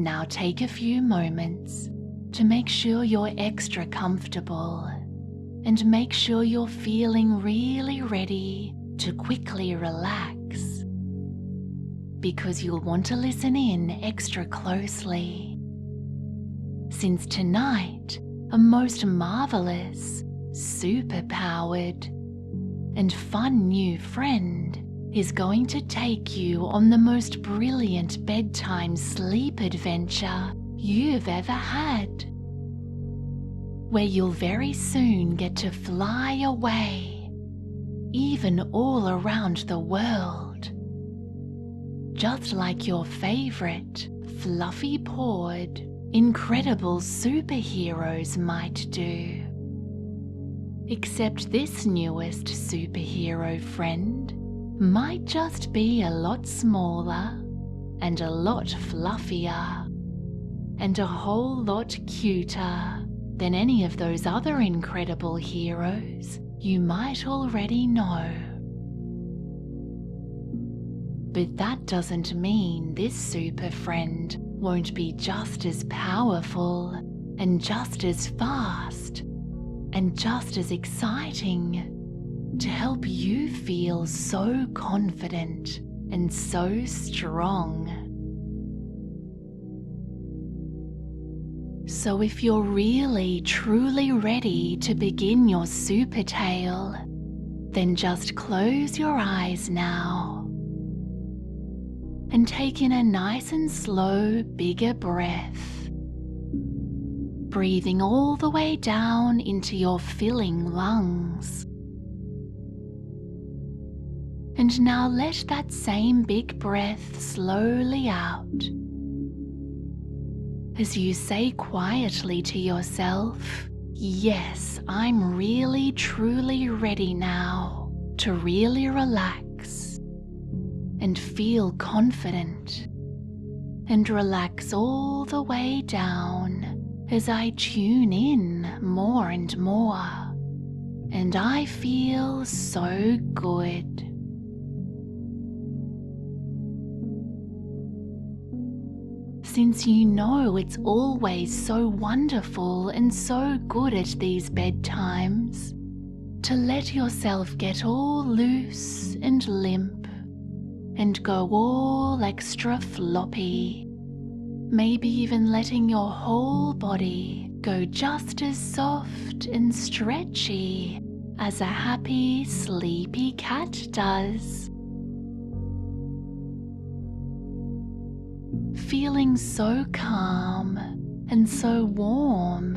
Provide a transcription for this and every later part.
Now take a few moments to make sure you're extra comfortable and make sure you're feeling really ready to quickly relax, because you'll want to listen in extra closely, since tonight a most marvelous, super-powered and fun new friend is going to take you on the most brilliant bedtime sleep adventure you've ever had, where you'll very soon get to fly away, even all around the world, just like your favorite fluffy-pawed, incredible superheroes might do. Except this newest superhero friend might just be a lot smaller and a lot fluffier and a whole lot cuter than any of those other incredible heroes you might already know. But that doesn't mean this super friend won't be just as powerful and just as fast and just as exciting to help you feel so confident and so strong. So if you're really truly ready to begin your super tale, then just close your eyes now and take in a nice and slow, bigger breath, breathing all the way down into your filling lungs. And now let that same big breath slowly out as you say quietly to yourself, yes, I'm really truly ready now to really relax and feel confident, and relax all the way down as I tune in more and more, and I feel so good. Since you know it's always so wonderful and so good at these bedtimes to let yourself get all loose and limp and go all extra floppy, maybe even letting your whole body go just as soft and stretchy as a happy, sleepy cat does. Feeling so calm and so warm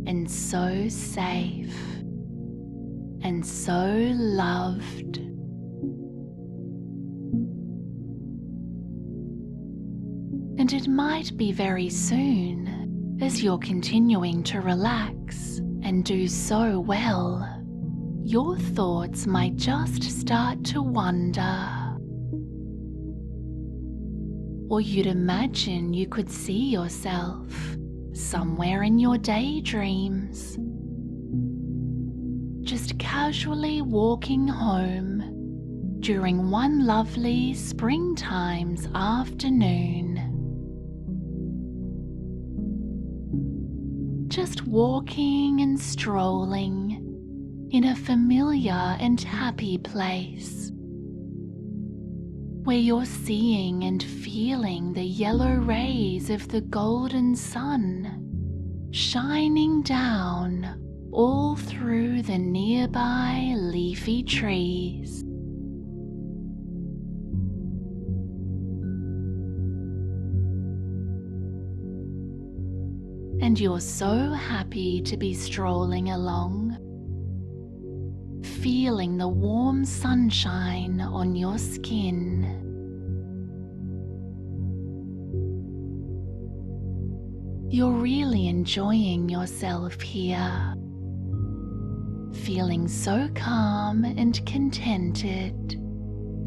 and so safe and so loved. And it might be very soon, as you're continuing to relax and do so well, your thoughts might just start to wander. Or you'd imagine you could see yourself somewhere in your daydreams, just casually walking home during one lovely springtime's afternoon. Just walking and strolling in a familiar and happy place, where you're seeing and feeling the yellow rays of the golden sun shining down all through the nearby leafy trees. And you're so happy to be strolling along, feeling the warm sunshine on your skin. You're really enjoying yourself here, feeling so calm and contented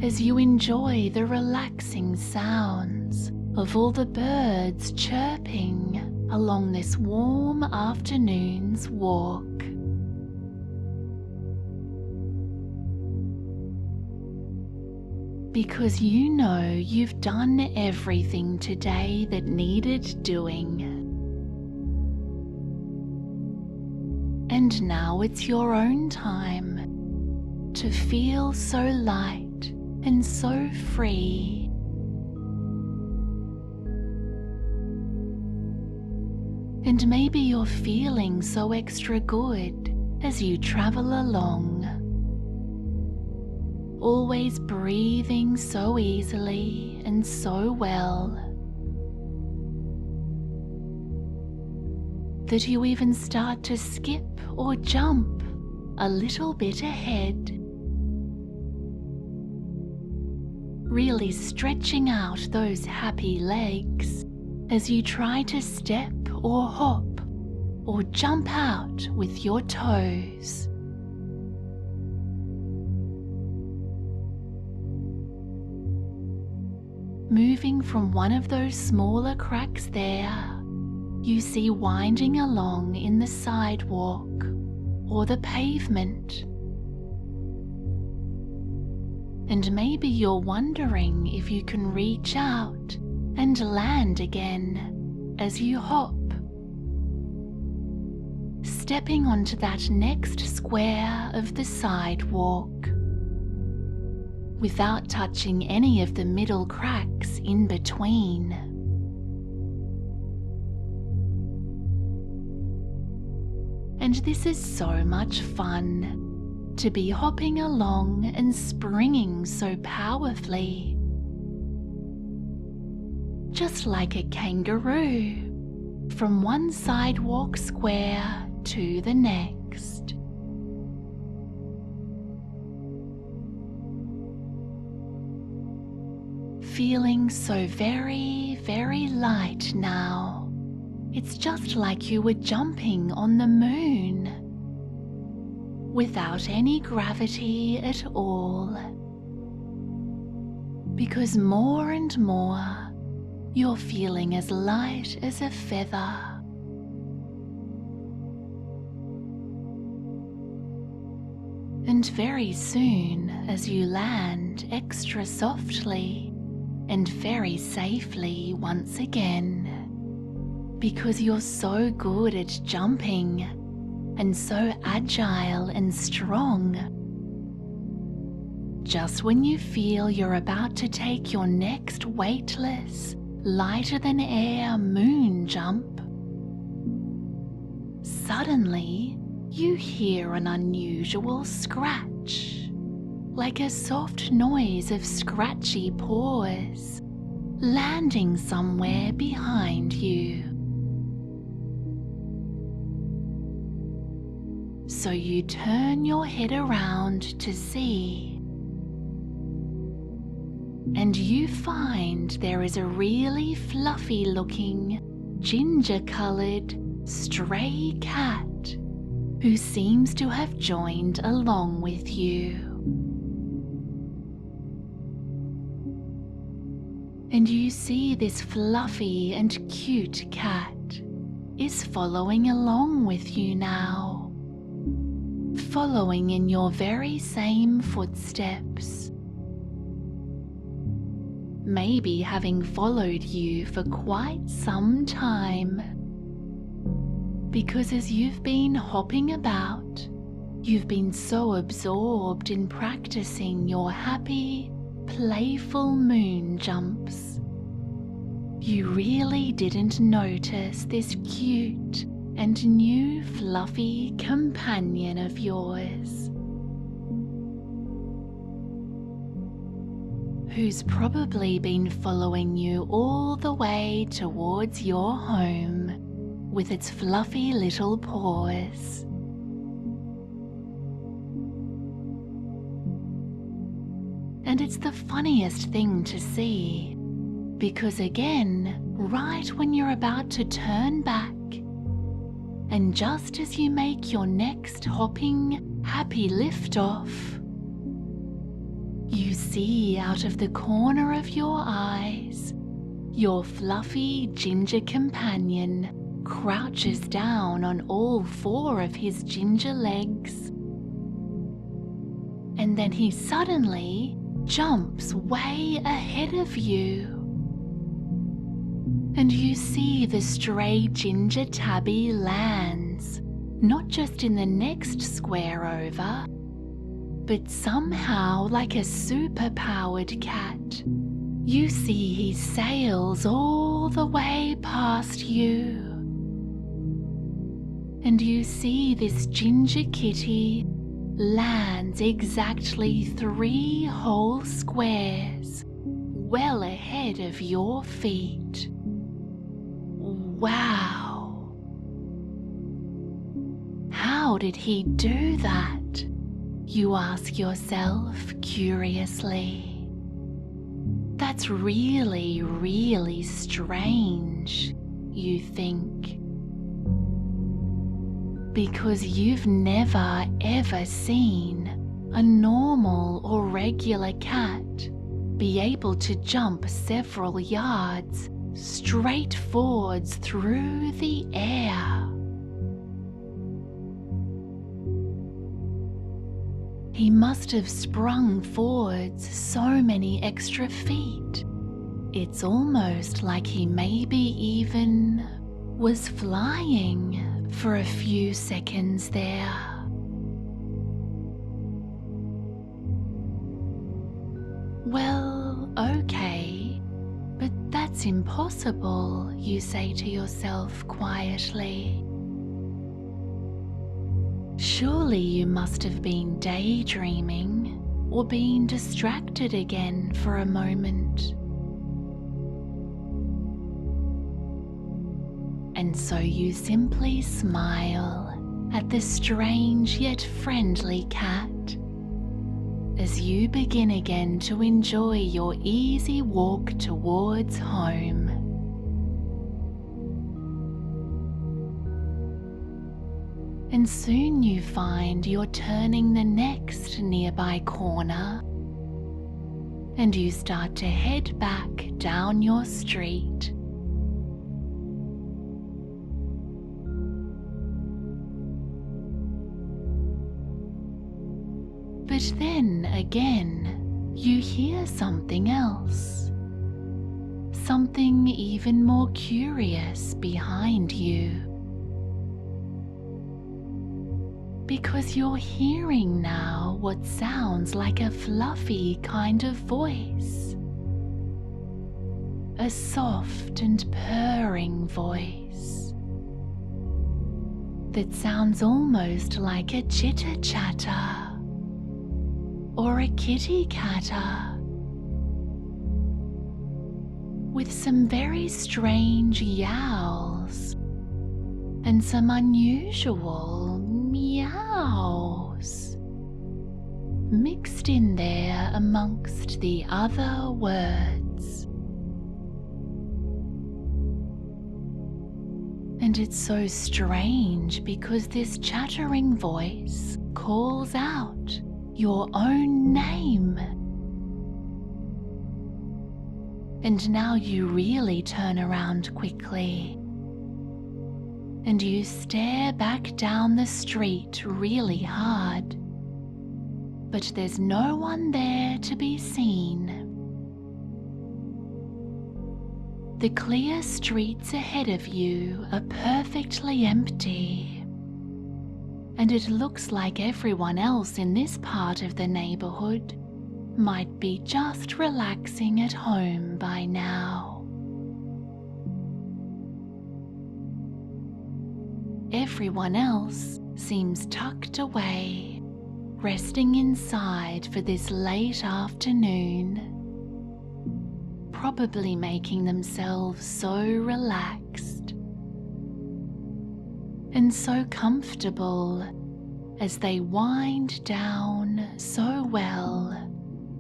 as you enjoy the relaxing sounds of all the birds chirping along this warm afternoon's walk. because you know you've done everything today that needed doing. And now it's your own time to feel so light and so free. And maybe you're feeling so extra good as you travel along, always breathing so easily and so well that you even start to skip or jump a little bit ahead, really stretching out those happy legs as you try to step or hop or jump out with your toes. Moving from one of those smaller cracks there, you see winding along in the sidewalk or the pavement. And maybe you're wondering if you can reach out and land again as you hop, stepping onto that next square of the sidewalk without touching any of the middle cracks in between. And this is so much fun, to be hopping along and springing so powerfully, just like a kangaroo, from one sidewalk square to the next. Feeling so very, very light now. It's just like you were jumping on the moon, without any gravity at all. Because more and more, you're feeling as light as a feather. And very soon, as you land extra softly and very safely once again, because you're so good at jumping and so agile and strong, just when you feel you're about to take your next weightless, lighter than air moon jump, suddenly you hear an unusual scratch, like a soft noise of scratchy paws landing somewhere behind you. So you turn your head around to see, and you find there is a really fluffy looking, ginger-colored, stray cat who seems to have joined along with you. And you see this fluffy and cute cat is following along with you now, following in your very same footsteps, maybe having followed you for quite some time, because as you've been hopping about, you've been so absorbed in practicing your happy, playful moon jumps, you really didn't notice this cute and new fluffy companion of yours, who's probably been following you all the way towards your home with its fluffy little paws. And it's the funniest thing to see, because again, right when you're about to turn back, and just as you make your next hopping, happy liftoff, you see out of the corner of your eyes, your fluffy ginger companion crouches down on all four of his ginger legs, and then he suddenly jumps way ahead of you. And you see the stray ginger tabby lands, not just in the next square over, but somehow like a super-powered cat. You see he sails all the way past you. And you see this ginger kitty lands exactly 3 whole squares well ahead of your feet. Wow! How did he do that? You ask yourself curiously. That's really, really strange, you think. Because you've never ever seen a normal or regular cat be able to jump several yards straight forwards through the air. He must have sprung forwards so many extra feet. It's almost like he maybe even was flying for a few seconds there. Well, okay, but that's impossible, you say to yourself quietly. Surely you must have been daydreaming or been distracted again for a moment. And so you simply smile at the strange yet friendly cat as you begin again to enjoy your easy walk towards home. And soon you find you're turning the next nearby corner and you start to head back down your street. But then again, you hear something else, something even more curious behind you. Because you're hearing now what sounds like a fluffy kind of voice, a soft and purring voice that sounds almost like a chitter-chatter or a kitty-catter, with some very strange yowls and some unusual meows mixed in there amongst the other words. And it's so strange because this chattering voice calls out your own name. And now you really turn around quickly and you stare back down the street really hard, but there's no one there to be seen. The clear streets ahead of you are perfectly empty, and it looks like everyone else in this part of the neighborhood might be just relaxing at home by now. Everyone else seems tucked away, resting inside for this late afternoon, probably making themselves so relaxed and so comfortable as they wind down so well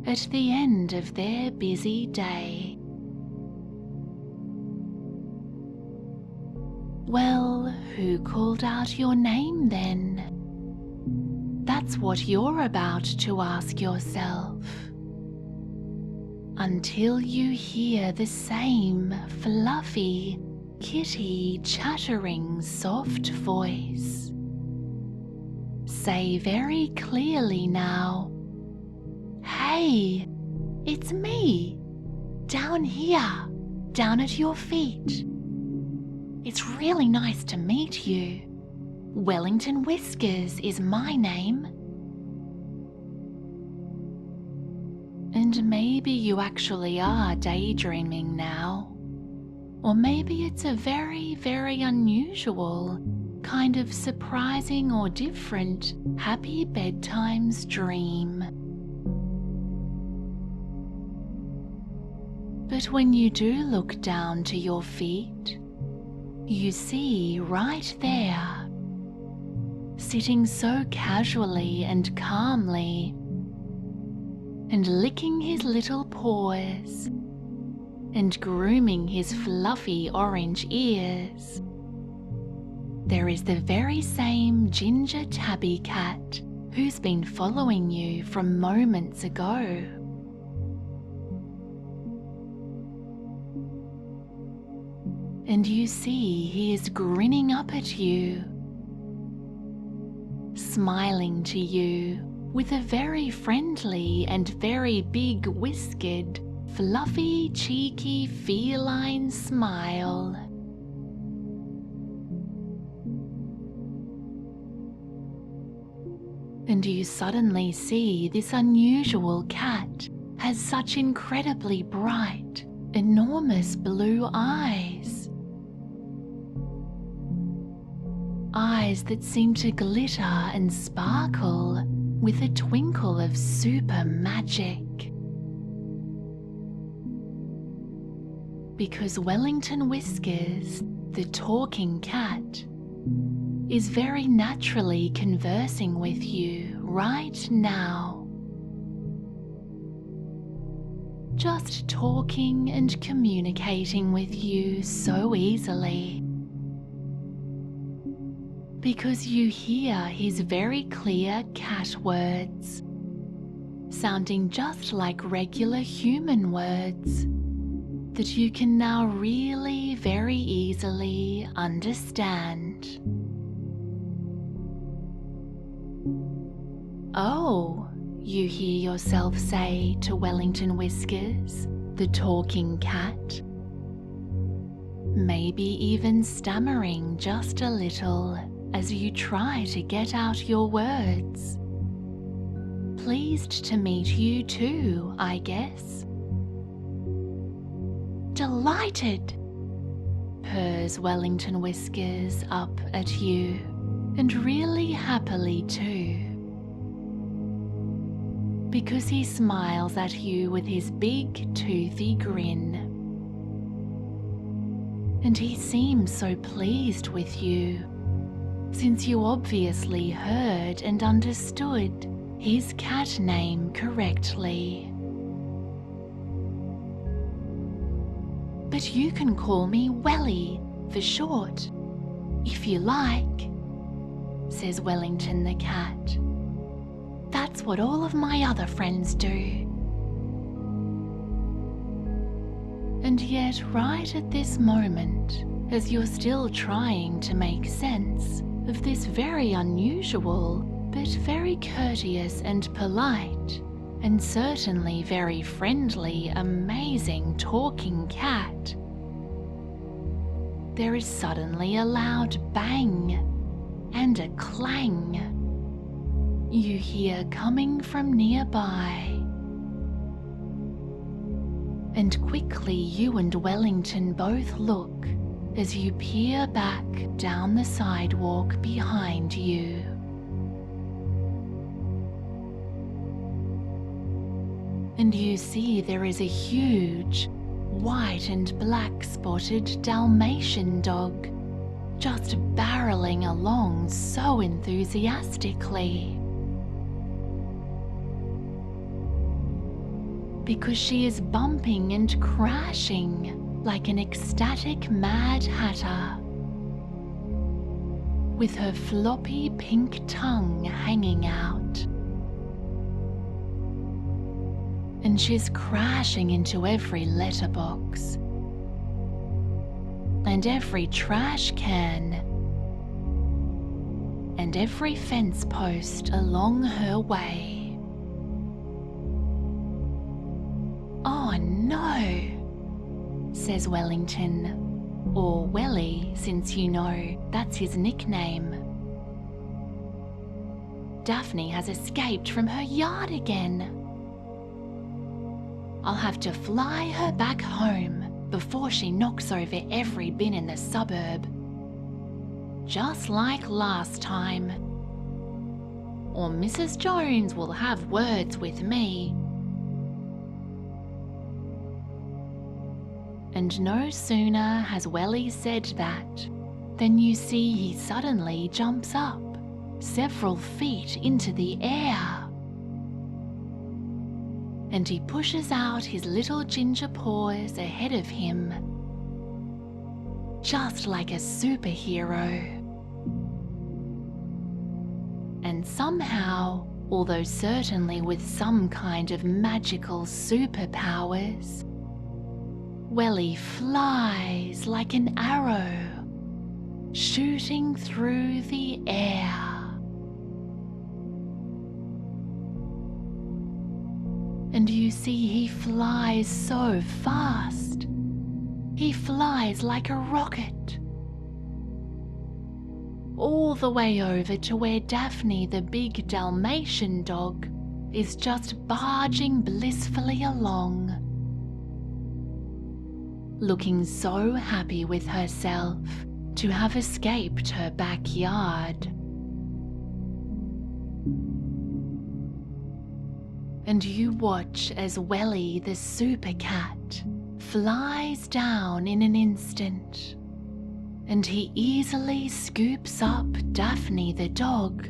at the end of their busy day. Well, who called out your name then? That's what you're about to ask yourself. Until you hear the same fluffy, kitty, chattering, soft voice say very clearly now, "Hey, it's me, down here, down at your feet. It's really nice to meet you. Wellington Whiskers is my name. And maybe you actually are daydreaming now. Or maybe it's a very, very unusual, kind of surprising or different happy bedtimes dream. But when you do look down to your feet, you see right there, sitting so casually and calmly, and licking his little paws, and grooming his fluffy orange ears, there is the very same ginger tabby cat who's been following you from moments ago. And you see he is grinning up at you, smiling to you with a very friendly and very big whiskered, fluffy, cheeky, feline smile. And you suddenly see this unusual cat has such incredibly bright, enormous blue eyes. Eyes that seem to glitter and sparkle with a twinkle of super magic. Because Wellington Whiskers, the talking cat, is very naturally conversing with you right now. Just talking and communicating with you so easily. Because you hear his very clear cat words, sounding just like regular human words that you can now really very easily understand. Oh, you hear yourself say to Wellington Whiskers, the talking cat, maybe even stammering just a little as you try to get out your words. Pleased to meet you too, I guess. Delighted, purrs Wellington Whiskers up at you, and really happily too. Because he smiles at you with his big toothy grin. And he seems so pleased with you, since you obviously heard and understood his cat name correctly. But you can call me Welly for short, if you like, says Wellington the cat. That's what all of my other friends do. And yet right at this moment, as you're still trying to make sense of this very unusual, but very courteous and polite, and certainly very friendly, amazing talking cat, there is suddenly a loud bang and a clang you hear coming from nearby. And quickly you and Wellington both look as you peer back down the sidewalk behind you. And you see there is a huge, white and black spotted Dalmatian dog just barreling along so enthusiastically. Because she is bumping and crashing like an ecstatic Mad Hatter, with her floppy pink tongue hanging out. And she's crashing into every letterbox and every trash can and every fence post along her way. no, says Wellington, or Welly, since you know that's his nickname. Daphne has escaped from her yard again. I'll have to fly her back home before she knocks over every bin in the suburb. Just like last time. Or Mrs. Jones will have words with me. And no sooner has Welly said that than you see he suddenly jumps up several feet into the air. And he pushes out his little ginger paws ahead of him, just like a superhero. And somehow, although certainly with some kind of magical superpowers, Welly flies like an arrow, shooting through the air. And you see he flies so fast. He flies like a rocket. All the way over to where Daphne, the big Dalmatian dog, is just barging blissfully along, looking so happy with herself to have escaped her backyard. And you watch as Welly the super cat flies down in an instant, and he easily scoops up Daphne the dog,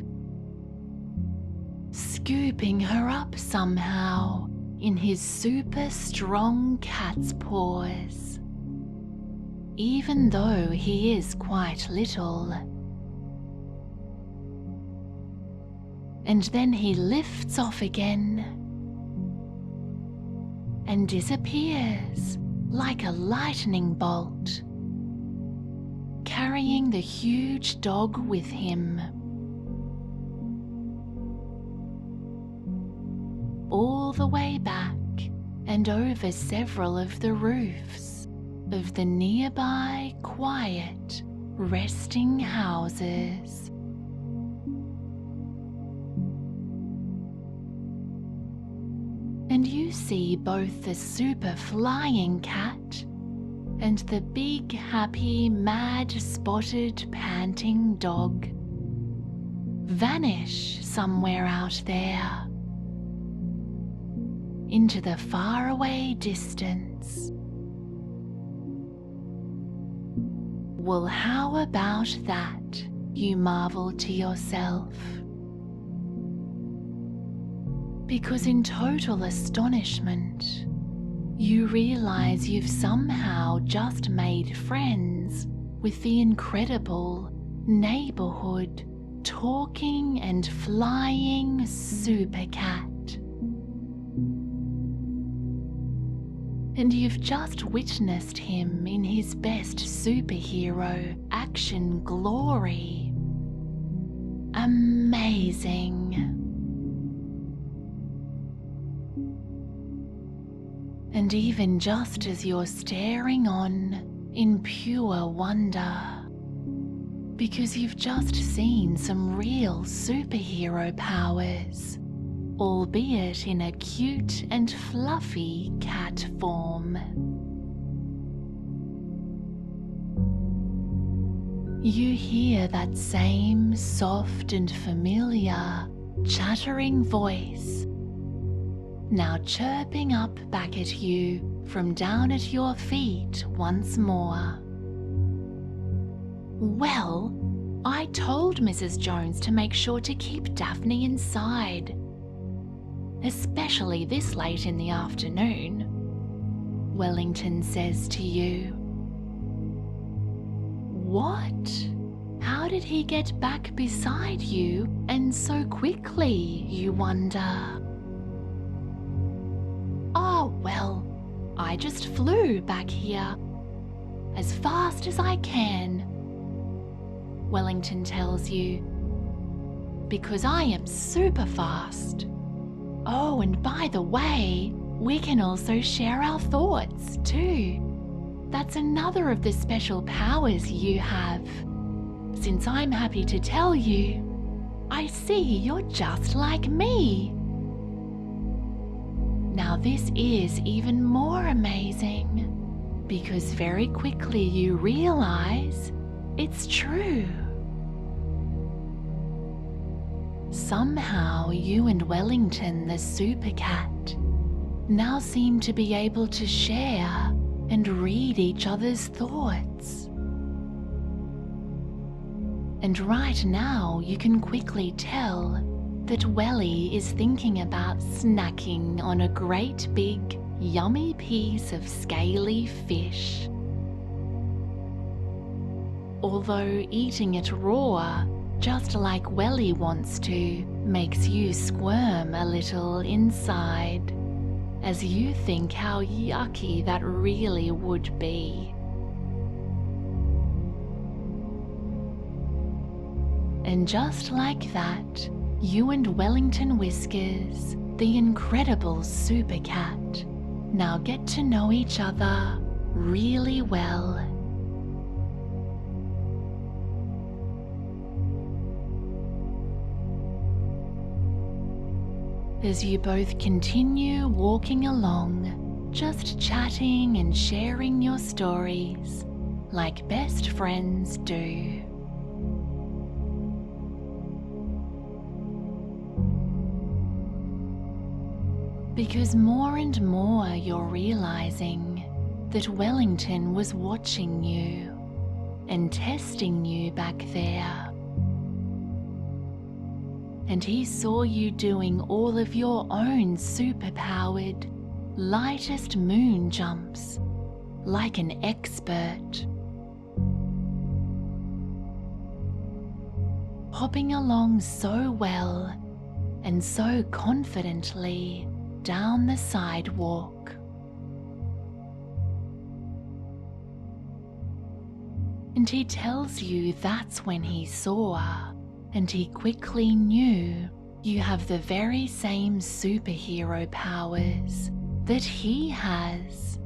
scooping her up somehow in his super strong cat's paws, even though he is quite little. And then he lifts off again and disappears like a lightning bolt, carrying the huge dog with him. All the way back and over several of the roofs of the nearby quiet resting houses. And you see both the super flying cat and the big, happy, mad, spotted, panting dog vanish somewhere out there into the faraway distance. Well, how about that, you marvel to yourself? Because in total astonishment, you realize you've somehow just made friends with the incredible neighborhood talking and flying super cat. And you've just witnessed him in his best superhero action glory. Amazing. And even just as you're staring on in pure wonder, because you've just seen some real superhero powers, albeit in a cute and fluffy cat form. You hear that same soft and familiar chattering voice now chirping up back at you from down at your feet once more. Well, I told Mrs. Jones to make sure to keep Daphne inside, especially this late in the afternoon, Wellington says to you. What? How did he get back beside you and so quickly, you wonder? Oh, well, I just flew back here as fast as I can, Wellington tells you, because I am super fast. Oh, and by the way, We can also share our thoughts too. That's another of the special powers you have. Since I'm happy to tell you, I see you're just like me. Now this is even more amazing, because very quickly you realize it's true. Somehow you and Wellington the super cat now seem to be able to share and read each other's thoughts. And right now you can quickly tell that Welly is thinking about snacking on a great big yummy piece of scaly fish. Although eating it raw, just like Welly wants to, makes you squirm a little inside, as you think how yucky that really would be. And just like that, you and Wellington Whiskers, the incredible super cat, now get to know each other really well. As you both continue walking along, just chatting and sharing your stories like best friends do. Because more and more you're realizing that Wellington was watching you and testing you back there. And he saw you doing all of your own super-powered, lightest moon jumps, like an expert. Hopping along so well and so confidently down the sidewalk. And he tells you that's when he saw, and he quickly knew you have the very same superhero powers that he has.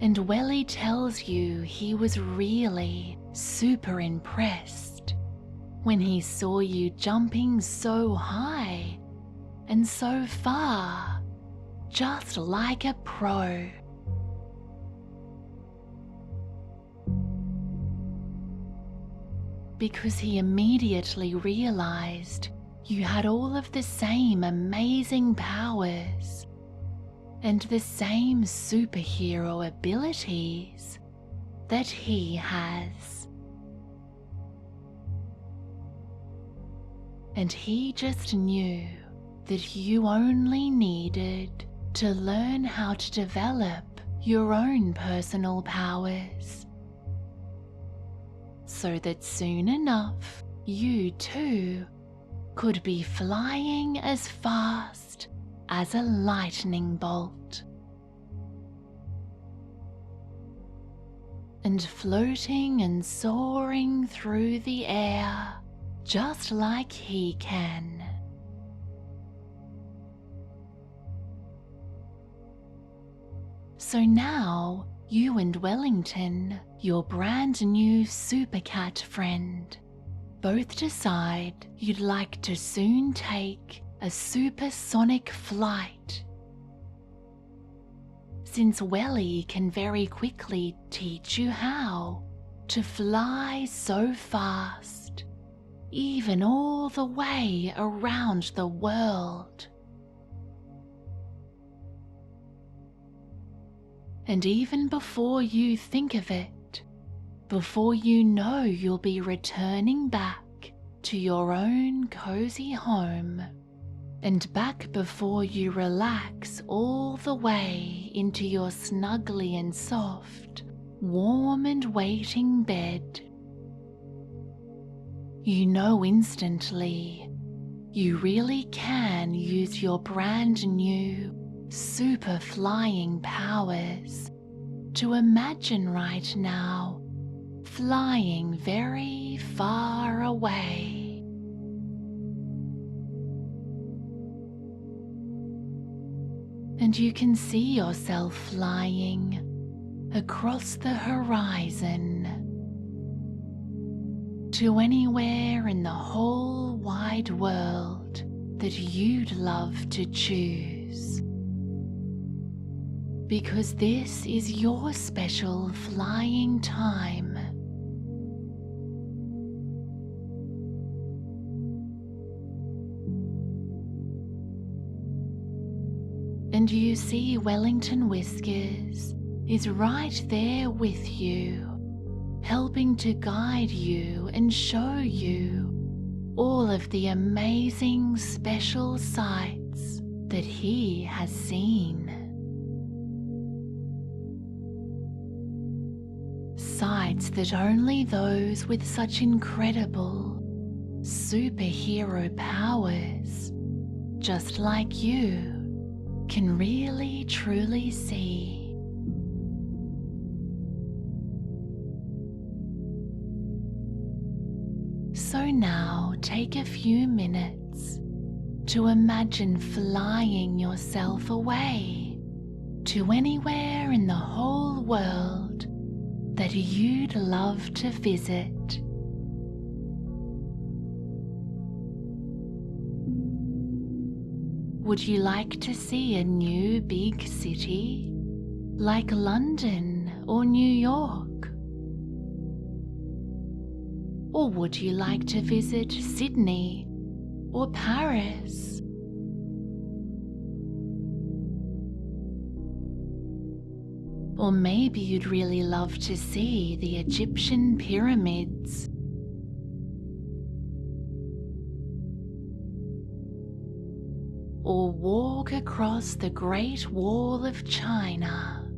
And Welly tells you he was really super impressed when he saw you jumping so high and so far, just like a pro. Because he immediately realized you had all of the same amazing powers and the same superhero abilities that he has. And he just knew that you only needed to learn how to develop your own personal powers, so that soon enough you too could be flying as fast as a lightning bolt and floating and soaring through the air just like he can. So now you and Wellington, your brand new super cat friend, both decide you'd like to soon take a supersonic flight. Since Welly can very quickly teach you how to fly so fast, even all the way around the world. And even before you think of it, before you know you'll be returning back to your own cozy home, and back before you relax all the way into your snuggly and soft, warm and waiting bed, you know instantly you really can use your brand new super flying powers to imagine right now flying very far away. And you can see yourself flying across the horizon to anywhere in the whole wide world that you'd love to choose. Because this is your special flying time. And you see Wellington Whiskers is right there with you, helping to guide you and show you all of the amazing special sights that he has seen. Sights that only those with such incredible superhero powers, just like you, can really truly see. So now take a few minutes to imagine flying yourself away to anywhere in the whole world that you'd love to visit. Would you like to see a new big city, like London or New York? Or would you like to visit Sydney or Paris? Or maybe you'd really love to see the Egyptian pyramids. Or walk across the Great Wall of China.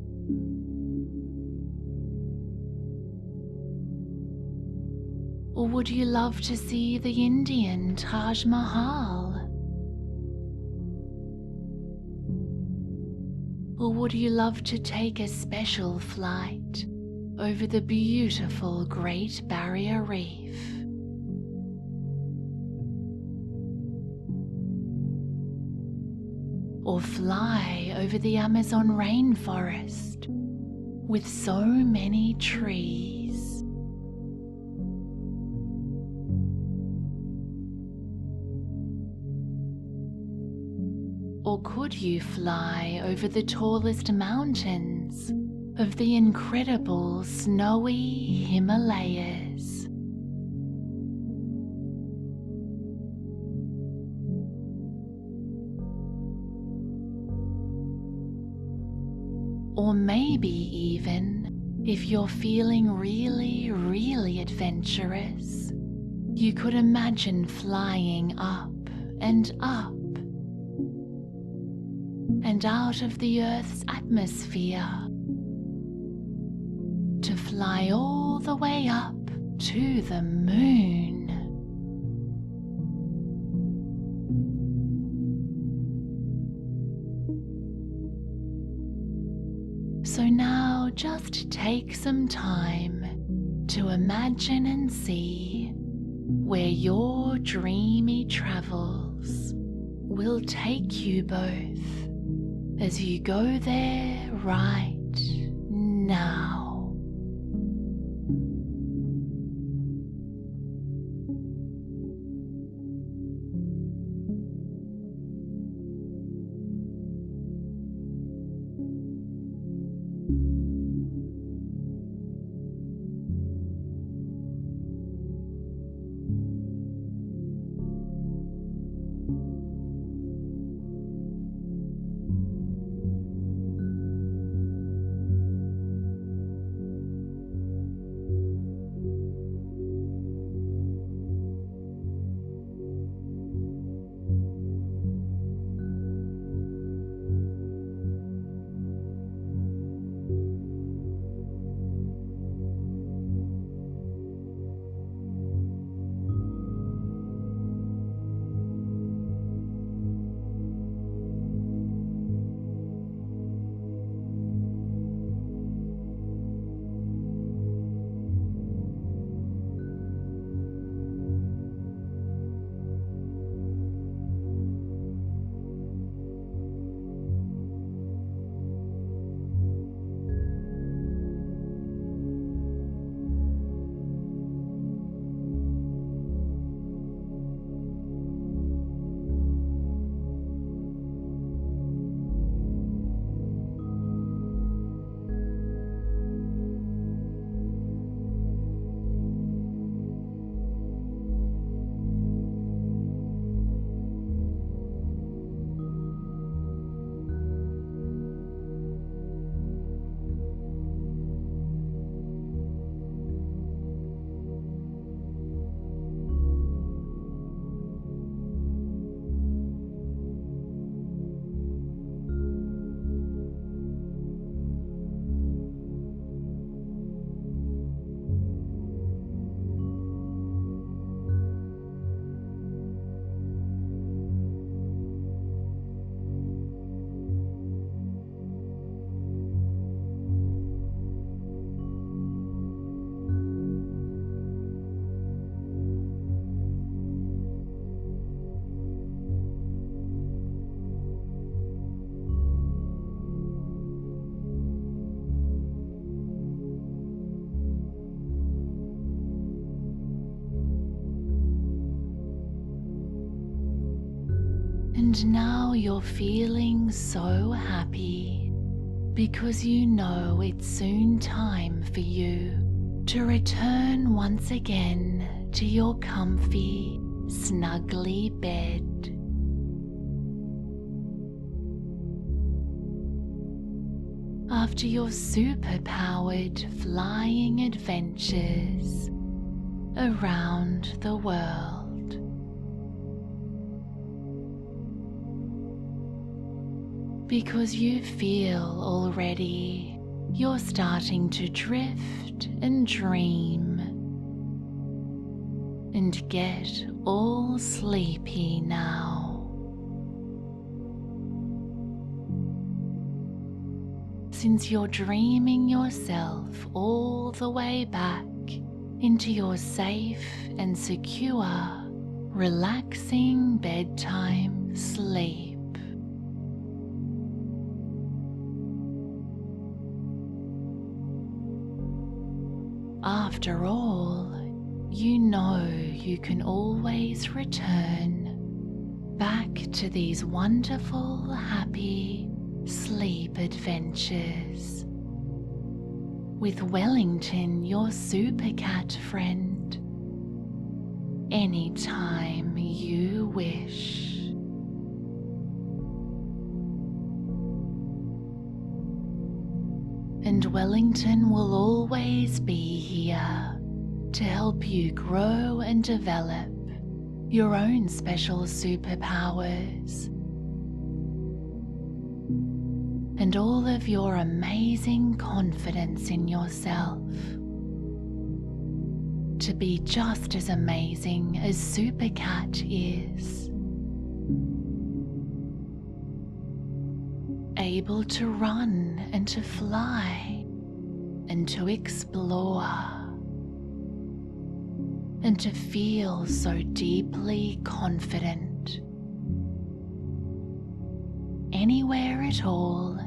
Or would you love to see the Indian Taj Mahal? Or would you love to take a special flight over the beautiful Great Barrier Reef? Or fly over the Amazon rainforest with so many trees? Or could you fly over the tallest mountains of the incredible snowy Himalayas? Or maybe even, if you're feeling really adventurous, you could imagine flying up and up and out of the Earth's atmosphere to fly all the way up to the moon. So now just take some time to imagine and see where your dreamy travels will take you both as you go there right now. And now you're feeling so happy because you know it's soon time for you to return once again to your comfy, snuggly bed. After your super-powered flying adventures around the world. Because you feel already you're starting to drift and dream and get all sleepy now. Since you're dreaming yourself all the way back into your safe and secure, relaxing bedtime sleep. After all, you know you can always return back to these wonderful, happy sleep adventures with Wellington, your super cat friend, anytime you wish. And Wellington will always be here to help you grow and develop your own special superpowers and all of your amazing confidence in yourself to be just as amazing as Super Cat is. Able to run and to fly and to explore and to feel so deeply confident. Anywhere at all,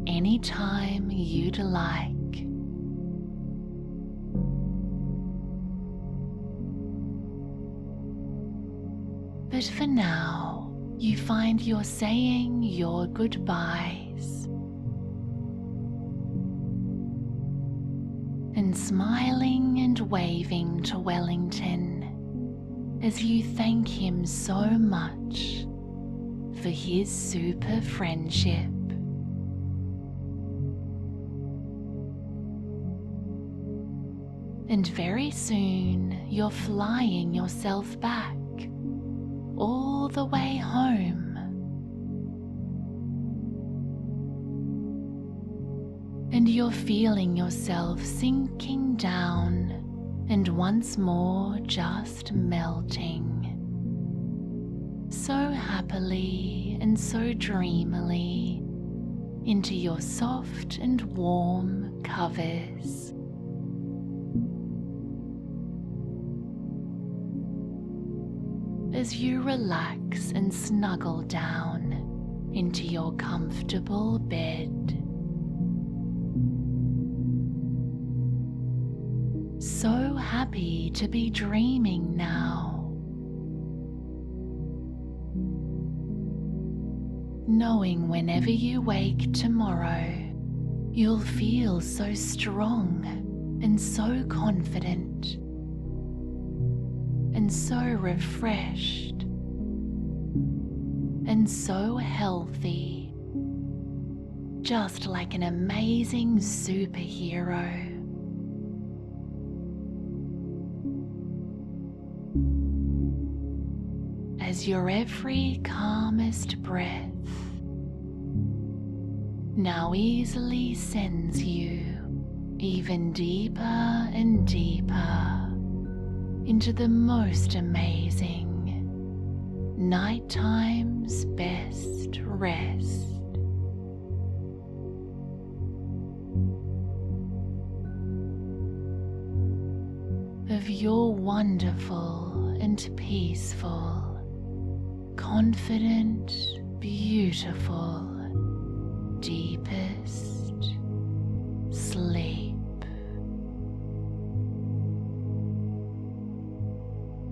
anytime you'd like. But for now, you find you're saying your goodbyes and smiling and waving to Wellington as you thank him so much for his super friendship. And very soon you're flying yourself back all the way home. And you're feeling yourself sinking down and once more just melting. So happily and so dreamily into your soft and warm covers. As you relax and snuggle down into your comfortable bed. So happy to be dreaming now, knowing whenever you wake tomorrow, you'll feel so strong and so confident and so refreshed and so healthy, just like an amazing superhero. As your every calmest breath now easily sends you even deeper and deeper into the most amazing nighttime's best rest. Of your wonderful and peaceful, confident, beautiful, deepest sleep.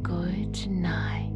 Good night.